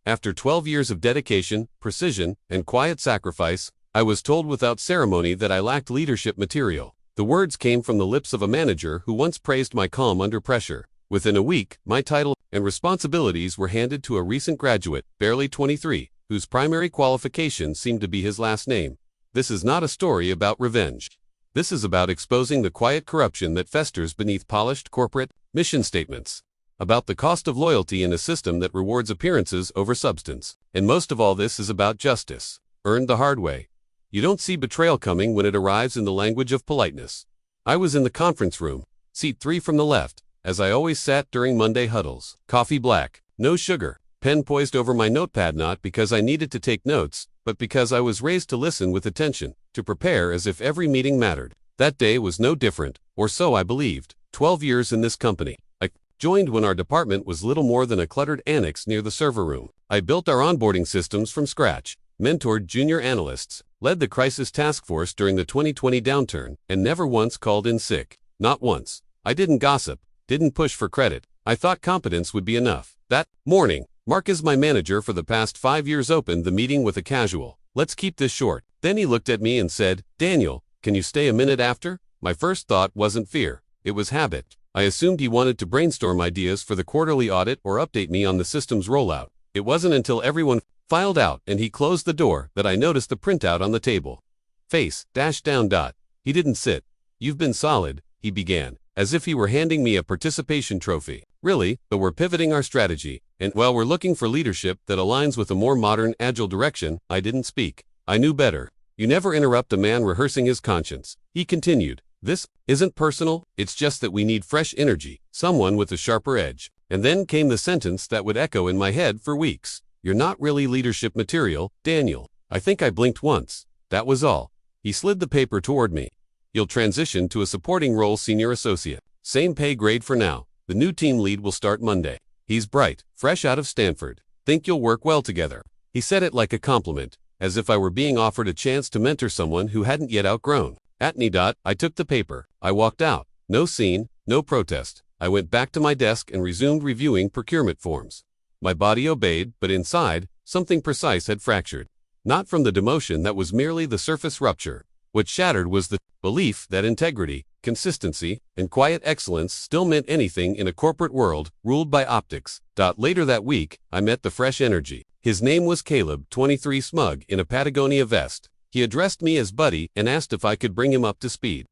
After 12 years of dedication, precision, and quiet sacrifice, I was told without ceremony that I lacked leadership material. The words came from the lips of a manager who once praised my calm under pressure. Within a week, my title and responsibilities were handed to a recent graduate, barely 23, whose primary qualification seemed to be his last name. This is not a story about revenge. This is about exposing the quiet corruption that festers beneath polished corporate mission statements. About the cost of loyalty in a system that rewards appearances over substance. And most of all, this is about justice, earned the hard way. You don't see betrayal coming when it arrives in the language of politeness. I was in the conference room, seat 3 from the left, as I always sat during Monday huddles. Coffee black, no sugar, pen poised over my notepad, not because I needed to take notes, but because I was raised to listen with attention, to prepare as if every meeting mattered. That day was no different, or so I believed. 12 years in this company. I joined when our department was little more than a cluttered annex near the server room. I built our onboarding systems from scratch, mentored junior analysts, led the crisis task force during the 2020 downturn, and never once called in sick. Not once. I didn't gossip, didn't push for credit. I thought competence would be enough. That morning, Marcus, my manager for the past 5 years, opened the meeting with a casual, "Let's keep this short." Then he looked at me and said, "Daniel, can you stay a minute after?" My first thought wasn't fear, it was habit. I assumed he wanted to brainstorm ideas for the quarterly audit or update me on the system's rollout. It wasn't until everyone filed out and he closed the door that I noticed the printout on the table. Face, dash down dot. He didn't sit. "You've been solid," he began, as if he were handing me a participation trophy. "Really, but we're pivoting our strategy, and while we're looking for leadership that aligns with a more modern, agile direction." I didn't speak. I knew better. You never interrupt a man rehearsing his conscience. He continued, "This isn't personal, it's just that we need fresh energy, someone with a sharper edge." And then came the sentence that would echo in my head for weeks. "You're not really leadership material, Daniel." I think I blinked once. That was all. He slid the paper toward me. "You'll transition to a supporting role, senior associate. Same pay grade for now. The new team lead will start Monday. He's bright, fresh out of Stanford. Think you'll work well together." He said it like a compliment, as if I were being offered a chance to mentor someone who hadn't yet outgrown. I took the paper. I walked out. No scene, no protest. I went back to my desk and resumed reviewing procurement forms. My body obeyed, but inside, something precise had fractured. Not from the demotion that was merely the surface rupture. What shattered was the belief that integrity, consistency, and quiet excellence still meant anything in a corporate world ruled by optics. Later that week, I met the fresh energy. His name was Caleb, 23, smug in a Patagonia vest. He addressed me as buddy and asked if I could bring him up to speed.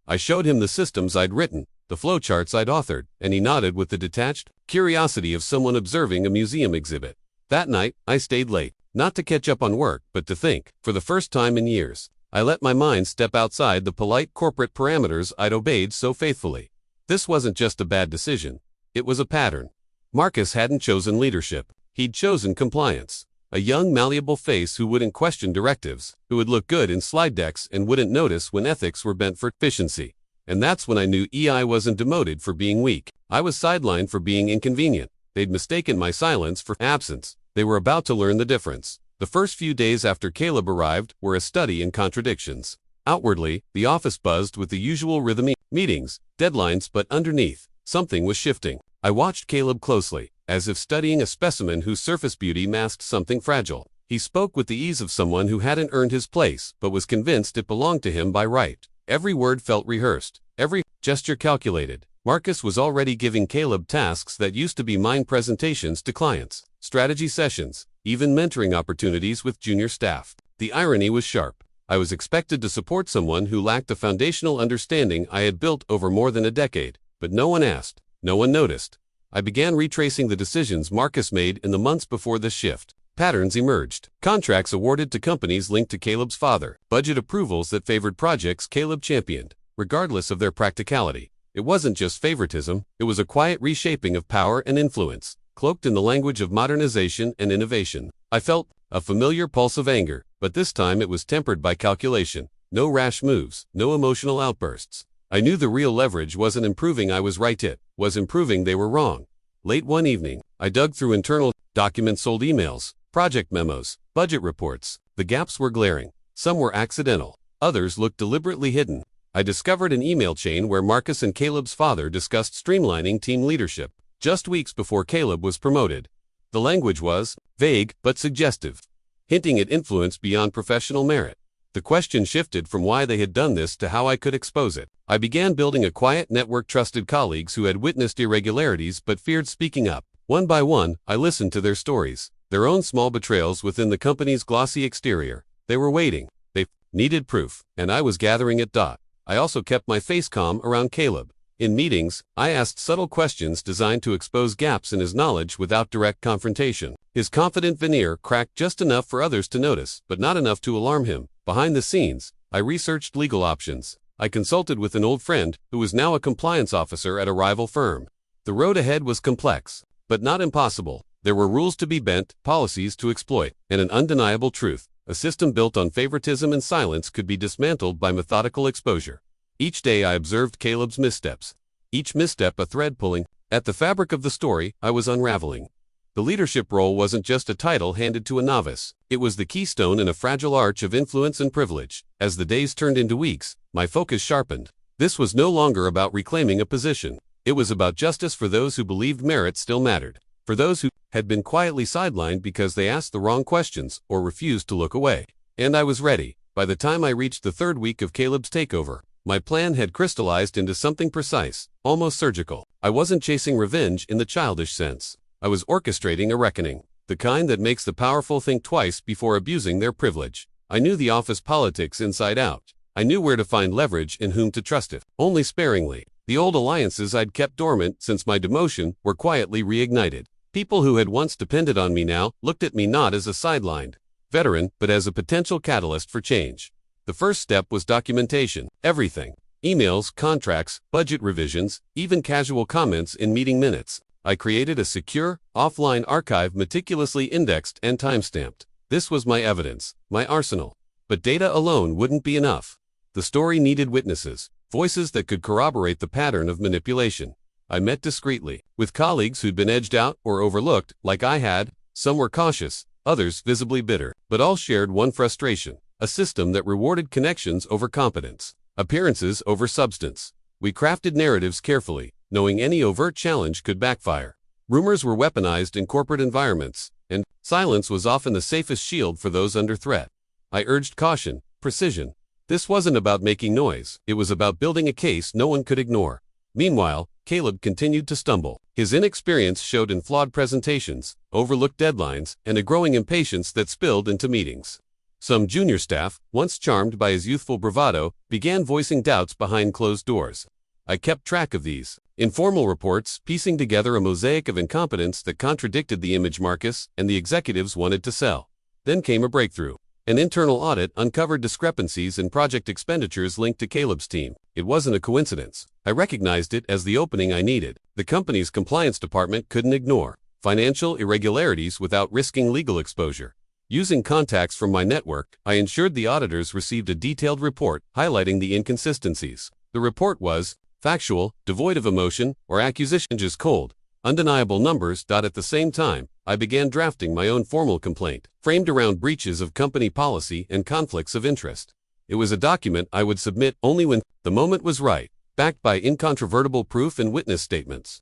I showed him the systems I'd written, the flowcharts I'd authored, and he nodded with the detached curiosity of someone observing a museum exhibit. That night, I stayed late, not to catch up on work, but to think. For the first time in years, I let my mind step outside the polite corporate parameters I'd obeyed so faithfully. This wasn't just a bad decision. It was a pattern. Marcus hadn't chosen leadership. He'd chosen compliance. A young, malleable face who wouldn't question directives, who would look good in slide decks and wouldn't notice when ethics were bent for efficiency. And that's when I knew I wasn't demoted for being weak. I was sidelined for being inconvenient. They'd mistaken my silence for absence. They were about to learn the difference. The first few days after Caleb arrived were a study in contradictions. Outwardly, the office buzzed with the usual rhythm, meetings, deadlines, but underneath, something was shifting. I watched Caleb closely, as if studying a specimen whose surface beauty masked something fragile. He spoke with the ease of someone who hadn't earned his place, but was convinced it belonged to him by right. Every word felt rehearsed, every gesture calculated. Marcus was already giving Caleb tasks that used to be mine: presentations to clients, strategy sessions, even mentoring opportunities with junior staff. The irony was sharp. I was expected to support someone who lacked the foundational understanding I had built over more than a decade, but no one asked, no one noticed. I began retracing the decisions Marcus made in the months before this shift. Patterns emerged. Contracts awarded to companies linked to Caleb's father. Budget approvals that favored projects Caleb championed, regardless of their practicality. It wasn't just favoritism, it was a quiet reshaping of power and influence, cloaked in the language of modernization and innovation. I felt a familiar pulse of anger, but this time it was tempered by calculation. No rash moves, no emotional outbursts. I knew the real leverage wasn't improving I was right, it was improving they were wrong. Late one evening, I dug through internal documents, old emails, project memos, budget reports. The gaps were glaring. Some were accidental. Others looked deliberately hidden. I discovered an email chain where Marcus and Caleb's father discussed streamlining team leadership, just weeks before Caleb was promoted. The language was vague but suggestive, hinting at influence beyond professional merit. The question shifted from why they had done this to how I could expose it. I began building a quiet network of trusted colleagues who had witnessed irregularities but feared speaking up. One by one, I listened to their stories, their own small betrayals within the company's glossy exterior. They were waiting. They needed proof, and I was gathering it. I also kept my face calm around Caleb. In meetings, I asked subtle questions designed to expose gaps in his knowledge without direct confrontation. His confident veneer cracked just enough for others to notice, but not enough to alarm him. Behind the scenes, I researched legal options. I consulted with an old friend who was now a compliance officer at a rival firm. The road ahead was complex, but not impossible. There were rules to be bent, policies to exploit, and an undeniable truth. A system built on favoritism and silence could be dismantled by methodical exposure. Each day I observed Caleb's missteps. Each misstep a thread pulling at the fabric of the story I was unraveling. The leadership role wasn't just a title handed to a novice. It was the keystone in a fragile arch of influence and privilege. As the days turned into weeks, my focus sharpened. This was no longer about reclaiming a position. It was about justice for those who believed merit still mattered, for those who had been quietly sidelined because they asked the wrong questions or refused to look away. And I was ready. By the time I reached the third week of Caleb's takeover, my plan had crystallized into something precise, almost surgical. I wasn't chasing revenge in the childish sense. I was orchestrating a reckoning, the kind that makes the powerful think twice before abusing their privilege. I knew the office politics inside out. I knew where to find leverage and whom to trust it, only sparingly. The old alliances I'd kept dormant since my demotion were quietly reignited. People who had once depended on me now looked at me not as a sidelined veteran, but as a potential catalyst for change. The first step was documentation. Everything. Emails, contracts, budget revisions, even casual comments in meeting minutes. I created a secure, offline archive meticulously indexed and timestamped. This was my evidence, my arsenal. But data alone wouldn't be enough. The story needed witnesses, voices that could corroborate the pattern of manipulation. I met discreetly with colleagues who'd been edged out or overlooked, like I had. Some were cautious, others visibly bitter, but all shared one frustration: a system that rewarded connections over competence, appearances over substance. We crafted narratives carefully, knowing any overt challenge could backfire. Rumors were weaponized in corporate environments, and silence was often the safest shield for those under threat. I urged caution, precision. This wasn't about making noise, it was about building a case no one could ignore. Meanwhile, Caleb continued to stumble. His inexperience showed in flawed presentations, overlooked deadlines, and a growing impatience that spilled into meetings. Some junior staff, once charmed by his youthful bravado, began voicing doubts behind closed doors. I kept track of these informal reports, piecing together a mosaic of incompetence that contradicted the image Marcus and the executives wanted to sell. Then came a breakthrough. An internal audit uncovered discrepancies in project expenditures linked to Caleb's team. It wasn't a coincidence. I recognized it as the opening I needed. The company's compliance department couldn't ignore financial irregularities without risking legal exposure. Using contacts from my network, I ensured the auditors received a detailed report highlighting the inconsistencies. The report was factual, devoid of emotion or accusation, just cold, undeniable numbers. At the same time, I began drafting my own formal complaint, framed around breaches of company policy and conflicts of interest. It was a document I would submit only when the moment was right, backed by incontrovertible proof and witness statements.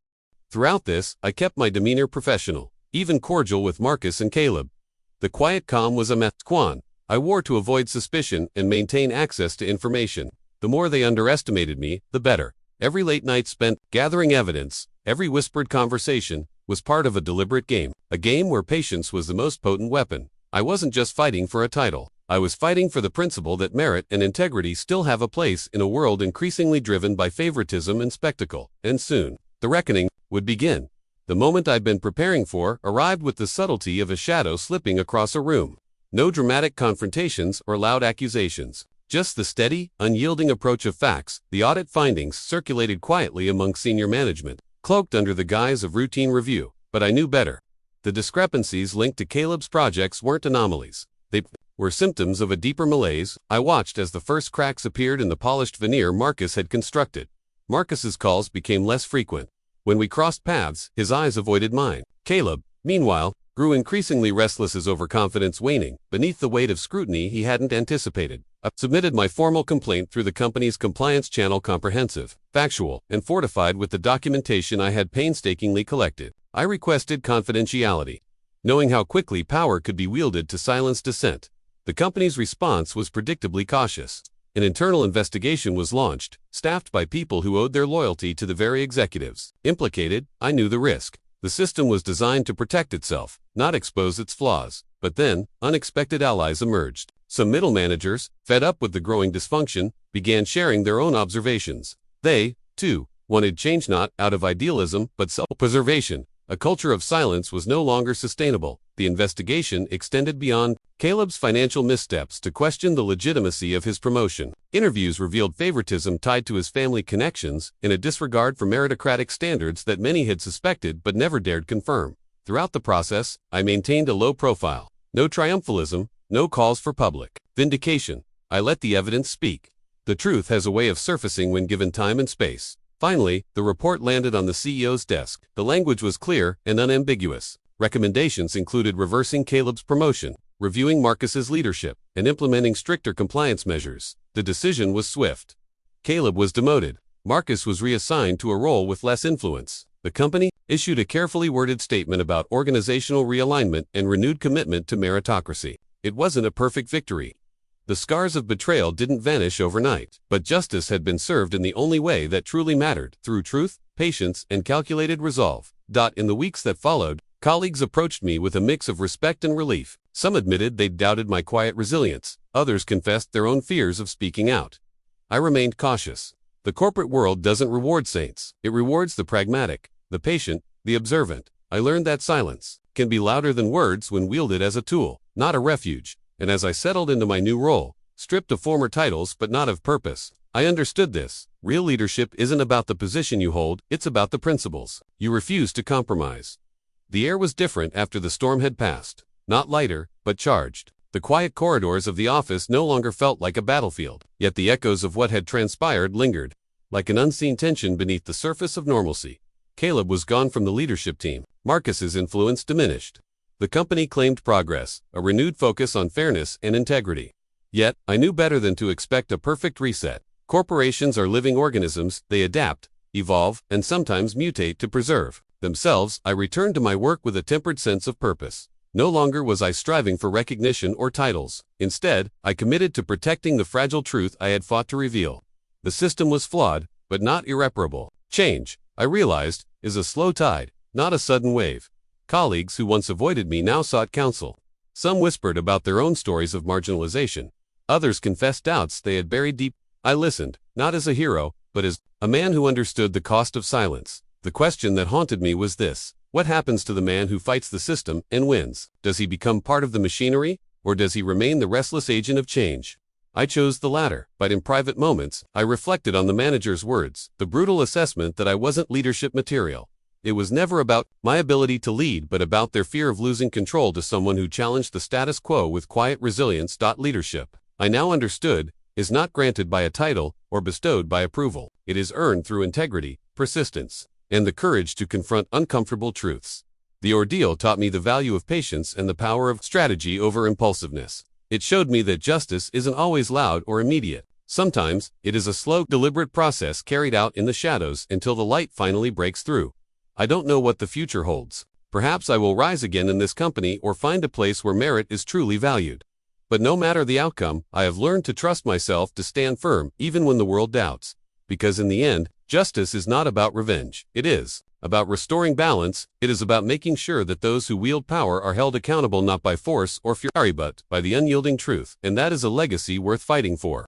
Throughout this, I kept my demeanor professional, even cordial with Marcus and Caleb. The quiet calm was a masque I wore to avoid suspicion and maintain access to information. The more they underestimated me, the better. Every late night spent gathering evidence, every whispered conversation, was part of a deliberate game, a game where patience was the most potent weapon. I wasn't just fighting for a title. I was fighting for the principle that merit and integrity still have a place in a world increasingly driven by favoritism and spectacle. And soon, the reckoning would begin. The moment I'd been preparing for arrived with the subtlety of a shadow slipping across a room. No dramatic confrontations or loud accusations. Just the steady, unyielding approach of facts. The audit findings circulated quietly among senior management, cloaked under the guise of routine review. But I knew better. The discrepancies linked to Caleb's projects weren't anomalies. They were symptoms of a deeper malaise. I watched as the first cracks appeared in the polished veneer Marcus had constructed. Marcus's calls became less frequent. When we crossed paths, his eyes avoided mine. Caleb, meanwhile, grew increasingly restless, his overconfidence waning beneath the weight of scrutiny he hadn't anticipated. I submitted my formal complaint through the company's compliance channel, comprehensive, factual, and fortified with the documentation I had painstakingly collected. I requested confidentiality. knowing how quickly power could be wielded to silence dissent. The company's response was predictably cautious. An internal investigation was launched, staffed by people who owed their loyalty to the very executives implicated. I knew the risk. The system was designed to protect itself, not expose its flaws. But then, unexpected allies emerged. Some middle managers, fed up with the growing dysfunction, began sharing their own observations. They, too, wanted change not out of idealism but self-preservation. A culture of silence was no longer sustainable. The investigation extended beyond Caleb's financial missteps to question the legitimacy of his promotion. Interviews revealed favoritism tied to his family connections and a disregard for meritocratic standards that many had suspected but never dared confirm. Throughout the process, I maintained a low profile. No triumphalism, no calls for public vindication. I let the evidence speak. The truth has a way of surfacing when given time and space. Finally, the report landed on the CEO's desk. The language was clear and unambiguous. Recommendations included reversing Caleb's promotion, reviewing Marcus's leadership, and implementing stricter compliance measures. The decision was swift. Caleb was demoted. Marcus was reassigned to a role with less influence. The company issued a carefully worded statement about organizational realignment and renewed commitment to meritocracy. It wasn't a perfect victory. The scars of betrayal didn't vanish overnight, but justice had been served in the only way that truly mattered, through truth, patience, and calculated resolve. In the weeks that followed, colleagues approached me with a mix of respect and relief. Some admitted they'd doubted my quiet resilience. Others confessed their own fears of speaking out. I remained cautious. The corporate world doesn't reward saints. It rewards the pragmatic, the patient, the observant. I learned that silence can be louder than words when wielded as a tool, not a refuge. And as I settled into my new role, stripped of former titles but not of purpose, I understood this. Real leadership isn't about the position you hold, it's about the principles you refuse to compromise. The air was different after the storm had passed. Not lighter, but charged. The quiet corridors of the office no longer felt like a battlefield, yet the echoes of what had transpired lingered, like an unseen tension beneath the surface of normalcy. Caleb was gone from the leadership team. Marcus's influence diminished. The company claimed progress, a renewed focus on fairness and integrity. Yet, I knew better than to expect a perfect reset. Corporations are living organisms, they adapt, evolve, and sometimes mutate to preserve themselves. I returned to my work with a tempered sense of purpose. No longer was I striving for recognition or titles. Instead, I committed to protecting the fragile truth I had fought to reveal. The system was flawed, but not irreparable. Change, I realized, is a slow tide, not a sudden wave. Colleagues who once avoided me now sought counsel. Some whispered about their own stories of marginalization. Others confessed doubts they had buried deep. I listened, not as a hero, but as a man who understood the cost of silence. The question that haunted me was this: what happens to the man who fights the system and wins? Does he become part of the machinery, or does he remain the restless agent of change? I chose the latter, but in private moments, I reflected on the manager's words, the brutal assessment that I wasn't leadership material. It was never about my ability to lead but about their fear of losing control to someone who challenged the status quo with quiet resilience. Leadership, I now understood, is not granted by a title or bestowed by approval. It is earned through integrity, persistence, and the courage to confront uncomfortable truths. The ordeal taught me the value of patience and the power of strategy over impulsiveness. It showed me that justice isn't always loud or immediate. Sometimes, it is a slow, deliberate process carried out in the shadows until the light finally breaks through. I don't know what the future holds. Perhaps I will rise again in this company or find a place where merit is truly valued. But no matter the outcome, I have learned to trust myself to stand firm even when the world doubts. Because in the end, justice is not about revenge. It is about restoring balance. It is about making sure that those who wield power are held accountable not by force or fury but by the unyielding truth. And that is a legacy worth fighting for.